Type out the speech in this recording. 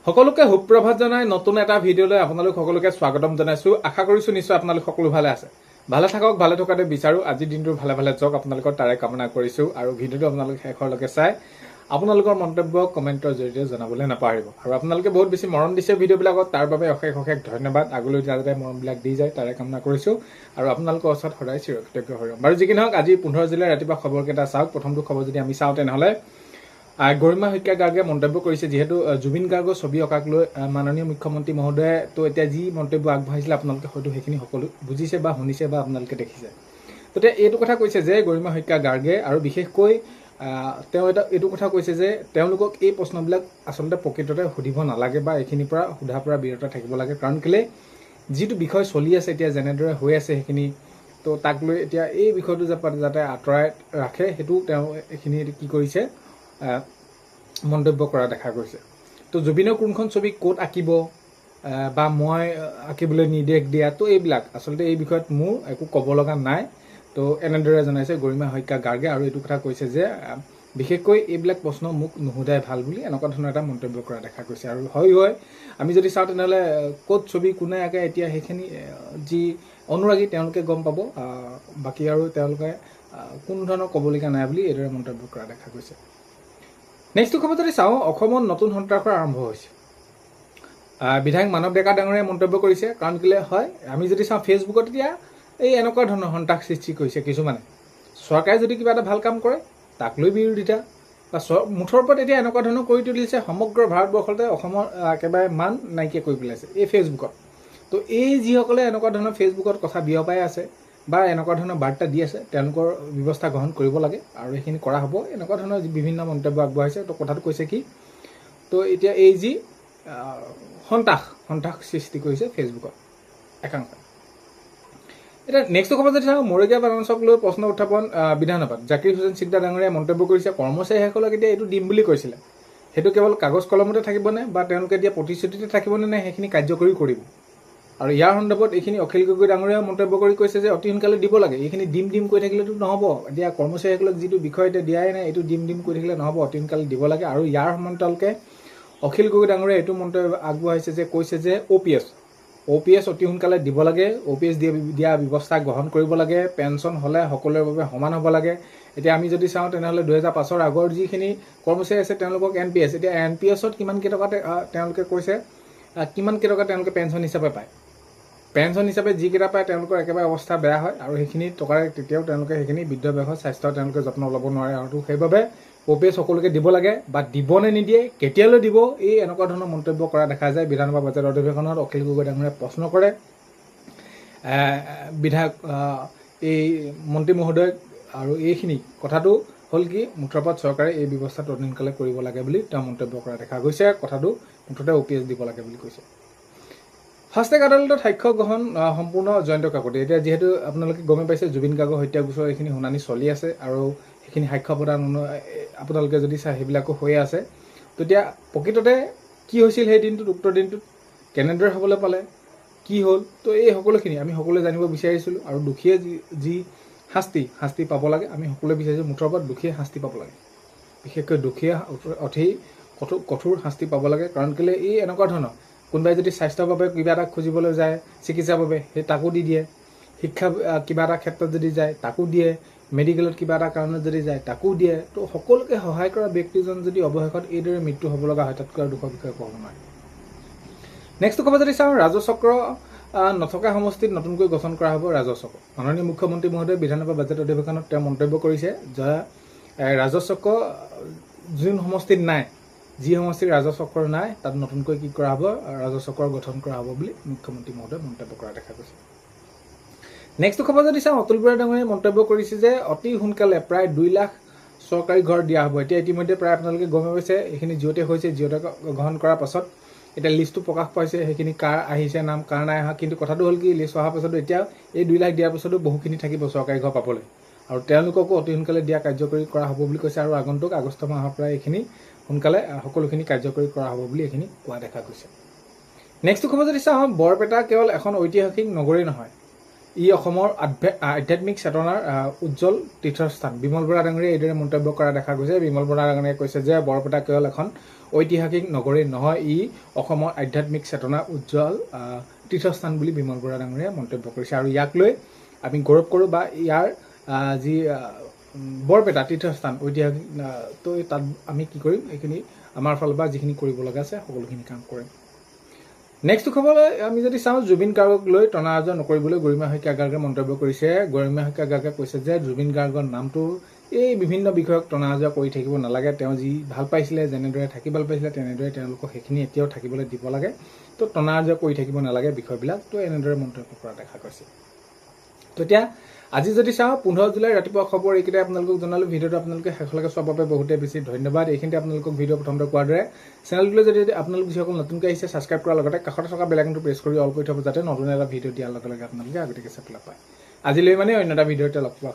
সকলোকে সুপ্ৰভাত জনাই নতুন এটা ভিডিঅ'লৈ আপোনালোক সকলোকে স্বাগতম জনাইছো। আশা কৰিছো নিশ্চয় আপোনালোক সকলো ভালে আছে। ভালে থাকক, ভালে থকাতে বিচাৰো। আজিৰ দিনটো ভালে ভালে যাওক আপোনালোকৰ তাৰে কামনা কৰিছো। আৰু ভিডিঅ'টো আপোনালোক শেষলৈকে চাই আপোনালোকৰ মন্তব্য কমেণ্টৰ জৰিয়তে জনাবলৈ নাপাহৰিব। আৰু আপোনালোকে বহুত বেছি মৰম দিছে ভিডিঅ'বিলাকত, তাৰ বাবে অশেষ অশেষ ধন্যবাদ। আগলৈ যাতে মৰমবিলাক দি যায় তাৰে কামনা কৰিছো। আৰু আপোনালোকৰ ওচৰত সদায় চিৰকৃতজ্ঞ হৈ ৰ'ম। বাৰু যি কি নহওক, আজি 15 জুলাই ৰাতিপুৱা খবৰকেইটা চাওক। প্ৰথমটো খবৰ যদি আমি চাওঁ তেনেহ'লে গৰিমা শইকীয়া গাৰ্গে মন্তব্য কৰিছে, যিহেতু জুবিন গাৰ্গৰ ছবি অঁকাক লৈ মাননীয় মুখ্যমন্ত্ৰী মহোদয়ে তো এতিয়া যি মন্তব্য আগবঢ়াইছিলে আপোনালোকে হয়তো সেইখিনি সকলো বুজিছে বা শুনিছে বা আপোনালোকে দেখিছে। তেতিয়া এইটো কথা কৈছে যে গৰিমা শইকীয়া গাৰ্গে, আৰু বিশেষকৈ তেওঁ এইটো কথা কৈছে যে তেওঁলোকক এই প্ৰশ্নবিলাক আচলতে প্ৰকৃততে সুধিব নালাগে বা এইখিনিৰ পৰা সোধাৰ পৰা বিৰত থাকিব লাগে। কাৰণ কেলৈ যিটো বিষয় চলি আছে এতিয়া, যেনেদৰে হৈ আছে সেইখিনি, তো তাক লৈ এতিয়া এই বিষয়টো যাতে আঁতৰাই ৰাখে, সেইটো তেওঁ এইখিনি কি কৰিছে মন্তব্য কৰা দেখা গৈছে। তো জুবিনৰ কোনখন ছবি ক'ত আঁকিব বা মই আঁকিবলৈ নিৰ্দেশ দিয়া, তো এইবিলাক আচলতে এই বিষয়ত মোৰ একো ক'ব লগা নাই। তো এনেদৰে জনাইছে গৰিমা শইকীয়া গাৰ্গে, আৰু এইটো কথা কৈছে যে বিশেষকৈ এইবিলাক প্ৰশ্ন মোক নুসুধাই ভাল বুলি এনেকুৱা ধৰণৰ এটা মন্তব্য কৰা দেখা গৈছে। আৰু হয় আমি যদি চাওঁ তেনেহ'লে ক'ত ছবি কোনে আঁকে এতিয়া সেইখিনি যি অনুৰাগী তেওঁলোকে গম পাব। বাকী আৰু তেওঁলোকে কোনো ধৰণৰ ক'বলগীয়া নাই বুলি এইদৰে মন্তব্য কৰা দেখা গৈছে। নেক্সটটো খবৰ যদি চাওঁ, অসমত নতুন সন্ত্ৰাসৰ আৰম্ভ হৈছে। বিধায়ক মানৱ ডেকা ডাঙৰীয়াই মন্তব্য কৰিছে। কাৰণ কেলৈ হয়, আমি যদি চাওঁ ফেচবুকত এতিয়া এই এনেকুৱা ধৰণৰ সন্ত্ৰাস সৃষ্টি কৰিছে কিছুমানে। চৰকাৰে যদি কিবা এটা ভাল কাম কৰে তাক লৈ বিৰোধিতা, বা মুঠৰ ওপৰত এতিয়া এনেকুৱা ধৰণৰ কৰি তুলিছে সমগ্ৰ ভাৰতবৰ্ষতে অসমৰ একেবাৰে মান নাইকিয়া কৰি পেলাইছে এই ফেচবুকত। তো এই যিসকলে এনেকুৱা ধৰণৰ ফেচবুকত কথা বিয়পাই আছে বা এনেকুৱা ধৰণৰ বাৰ্তা দি আছে, তেওঁলোকৰ ব্যৱস্থা গ্ৰহণ কৰিব লাগে আৰু এইখিনি কৰা হ'ব। এনেকুৱা ধৰণৰ বিভিন্ন মন্তব্য আগবঢ়াইছে। তো কথাটো কৈছে কি, তো এতিয়া এই যি সন্ত্ৰাস সৃষ্টি কৰিছে ফেচবুকত একাংশ। এতিয়া নেক্সট খবৰ যদি চাওঁ, মৰগীয়া বানাৰসক লৈ প্ৰশ্ন উত্থাপন বিধানসভাত। জাকিৰ হুছেইন চিকদাৰ ডাঙৰীয়াই মন্তব্য কৰিছে, কৰ্মচাৰীসকলক এতিয়া এইটো দিম বুলি কৈছিলে, সেইটো কেৱল কাগজ কলমতে থাকিবনে বা তেওঁলোকে এতিয়া প্ৰতিশ্ৰুতিতে থাকিবনে নে সেইখিনি কাৰ্যকৰী কৰিব। আৰু ইয়াৰ সন্দৰ্ভত এইখিনি অখিল গগৈ ডাঙৰীয়াও মন্তব্য কৰি কৈছে যে অতি সোনকালে দিব লাগে। এইখিনি দিম কৈ থাকিলেতো নহ'ব। এতিয়া কৰ্মচাৰীসকলক যিটো বিষয় এতিয়া দিয়াই নাই, এইটো দিম কৈ থাকিলে নহ'ব, অতি সোনকালে দিব লাগে। আৰু ইয়াৰ সমান্তৰালকে অখিল গগৈ ডাঙৰীয়াই এইটো মন্তব্য আগবঢ়াইছে যে কৈছে যে OPS অতি সোনকালে দিব লাগে, OPS দিয়া ব্যৱস্থা গ্ৰহণ কৰিব লাগে, পেঞ্চন হ'লে সকলোৰে বাবে সমান হ'ব লাগে। এতিয়া আমি যদি চাওঁ তেনেহ'লে 2005 আগৰ যিখিনি কৰ্মচাৰী আছে তেওঁলোকক NPS, এতিয়া NPSত কিমান কেইটকা তেওঁলোকে কৈছে, কিমান কেইটকা তেওঁলোকে পেঞ্চন হিচাপে পায়। পেঞ্চন হিচাপে যিকেইটা পায় তেওঁলোকৰ একেবাৰে অৱস্থা বেয়া হয়, আৰু সেইখিনি টকাৰে তেতিয়াও তেওঁলোকে সেইখিনি বৃদ্ধ বয়সত স্বাস্থ্যৰ তেওঁলোকে যত্ন ল'ব নোৱাৰে। আৰু সেইবাবে OPS সকলোকে দিব লাগে, বা দিব নে নিদিয়ে, কেতিয়ালৈ দিব, এই এনেকুৱা ধৰণৰ মন্তব্য কৰা দেখা যায়। বিধানসভা বাজেট অধিৱেশনত অখিল গগৈ ডাঙৰীয়াই প্ৰশ্ন কৰে বিধায়ক এই মন্ত্ৰী মহোদয়ক, আৰু এইখিনি কথাটো হ'ল কি, মুঠৰ ওপৰত চৰকাৰে এই ব্যৱস্থাটো অতি সোনকালে কৰিব লাগে বুলি তেওঁ মন্তব্য কৰা দেখা গৈছে। কথাটো মুঠতে OPS দিব লাগে বুলি কৈছে। ফাষ্টেগ আদালতত সাক্ষ্য গ্ৰহণ সম্পূৰ্ণ জয়ন্ত কাকতি। এতিয়া যিহেতু আপোনালোকে গমে পাইছে জুবিন গাৰ্গৰ হত্যা গোচৰ এইখিনি শুনানি চলি আছে, আৰু সেইখিনি সাক্ষ্য প্ৰদান আপোনালোকে যদি চাই সেইবিলাকো হৈয়ে আছে। তেতিয়া প্ৰকৃততে কি হৈছিল সেই দিনটোত, উক্ত দিনটোত, কেনেদৰে হ'বলৈ পালে, কি হ'ল, তো এই সকলোখিনি আমি সকলোৱে জানিব বিচাৰিছিলোঁ। আৰু দোষীয়ে যি শাস্তি পাব লাগে, আমি সকলোৱে বিচাৰিছোঁ মুঠৰ ওপৰত দোষীয়ে শাস্তি পাব লাগে। বিশেষকৈ দোষীয়ে অতি কঠোৰ শাস্তি পাব লাগে। কাৰণ কেলৈ এই এনেকুৱা ধৰণৰ কোনোবাই যদি স্বাস্থ্যৰ বাবে কিবা এটা খুজিবলৈ যায়, চিকিৎসাৰ বাবে, সেই তাকো দি দিয়ে। শিক্ষা কিবা এটা ক্ষেত্ৰত যদি যায় তাকো দিয়ে, মেডিকেলত কিবা এটা কাৰণত যদি যায় তাকো দিয়ে। তো সকলোকে সহায় কৰা ব্যক্তিজন যদি অৱশেষত এইদৰে মৃত্যু হ'ব লগা হয়, তাতকৈ আৰু দুখৰ বিষয়ে ক'ব নোৱাৰে। নেক্সট খবৰ যদি চাওঁ, ৰাজচক্ৰ নথকা সমষ্টিত নতুনকৈ গঠন কৰা হ'ব ৰাজচক্ৰ। মাননীয় মুখ্যমন্ত্ৰী মহোদয়ে বিধানসভা বাজেট অধিৱেশনত তেওঁ মন্তব্য কৰিছে যে ৰাজচক্ৰ যোন সমষ্টিত নাই, যি সমষ্টিৰ ৰাজচক্ৰ নাই, তাত নতুনকৈ কি কৰা হ'ব, ৰাজচক্ৰ গঠন কৰা হ'ব বুলি মুখ্যমন্ত্ৰী মহোদয়ে মন্তব্য কৰা দেখা গৈছে। নেক্সট খবৰ যদি চাওঁ, অতুল বৰা ডাঙৰীয়াই মন্তব্য কৰিছে যে অতি সোনকালে প্ৰায় 2 লাখ চৰকাৰী ঘৰ দিয়া হ'ব। এতিয়া ইতিমধ্যে প্ৰায় আপোনালোকে গমে পাইছে এইখিনি জিঅ'তে হৈছে। জিঅ'তে গ্ৰহণ কৰাৰ পাছত এতিয়া লিষ্টটো প্ৰকাশ পাইছে, সেইখিনি কাৰ আহিছে নাম, কাৰ নাই অহা। কিন্তু কথাটো হ'ল কি, লিষ্ট অহাৰ পাছতো এতিয়া এই 2 লাখ দিয়াৰ পাছতো বহুখিনি থাকিব চৰকাৰী ঘৰ পাবলৈ, আৰু তেওঁলোককো অতি সোনকালে দিয়া কাৰ্যকৰী কৰা হ'ব বুলি কৈছে। আৰু আগন্তুক আগষ্ট মাহৰ পৰা এইখিনি সোনকালে সকলোখিনি কাৰ্যকৰী কৰা হ'ব বুলি এইখিনি কোৱা দেখা গৈছে। নেক্সট খবৰ যদি চাওঁ, বৰপেটা কেৱল এখন ঐতিহাসিক নগৰেই নহয়, ই অসমৰ আধ্যাত্মিক চেতনাৰ উজ্জ্বল তীৰ্থস্থান। বিমল বৰা ডাঙৰীয়াই এইদৰে মন্তব্য কৰা দেখা গৈছে। বিমল বৰা ডাঙৰীয়াই কৈছে যে বৰপেটা কেৱল এখন ঐতিহাসিক নগৰী নহয়, ই অসমৰ আধ্যাত্মিক চেতনাৰ উজ্জ্বল তীৰ্থস্থান বুলি বিমল বৰা ডাঙৰীয়াই মন্তব্য কৰিছে। আৰু ইয়াক লৈ আমি গৌৰৱ কৰোঁ বা ইয়াৰ যি বৰপেটা তীৰ্থস্থান ঐতিহাসিক, তো তাত আমি কি কৰিম, এইখিনি আমাৰ ফালৰ পৰা যিখিনি কৰিব লগা আছে সকলোখিনি কাম কৰিম। নেক্সট খবৰলৈ আমি যদি চাওঁ, জুবিন গাৰ্গক লৈ টনা আজৰ নকৰিবলৈ গৰিমা শইকীয়া গাৰ্গে মন্তব্য কৰিছে। গৰিমা শইকীয়া গাৰ্গে কৈছে যে জুবিন গাৰ্গৰ নামটো এই বিভিন্ন বিষয়ক টনা আজৰ কৰি থাকিব নালাগে। তেওঁ যি ভাল পাইছিলে, যেনেদৰে থাকি ভাল পাইছিলে, তেনেদৰে তেওঁলোকক সেইখিনি এতিয়াও থাকিবলৈ দিব লাগে। তো টনা আজৰ কৰি থাকিব নালাগে বিষয়বিলাক। তো এনেদৰে মন্তব্য কৰা দেখা গৈছে। তো এতিয়া আজি যদি চাওঁ 15 জুলাই ৰাতিপুৱা খবৰ এইকেইটাই আপোনালোকক জনালোঁ। ভিডিঅ'টো আপোনালোকে শেষলৈকে চোৱাৰ বাবে বহুতেই বেছি ধন্যবাদ। এইখিনিতে আপোনালোকক ভিডিঅ' প্ৰথমতে কোৱাৰ দৰে চেনেলটোলৈ যদি আপোনালোক যিসকল নতুনকৈ আহিছে ছাবস্ক্ৰাইব কৰাৰ লগতে কাষতে থকা বেল আইকনটো প্ৰেছ কৰি অল কৰি থ'ব, যাতে নতুন এটা ভিডিঅ' দিয়াৰ লগে লগে আপোনালোকে আগতীয়াকৈ চাবলৈ পায়। আজিলৈ মানে অন্য এটা ভিডিঅ'তে লগ পোৱাৰ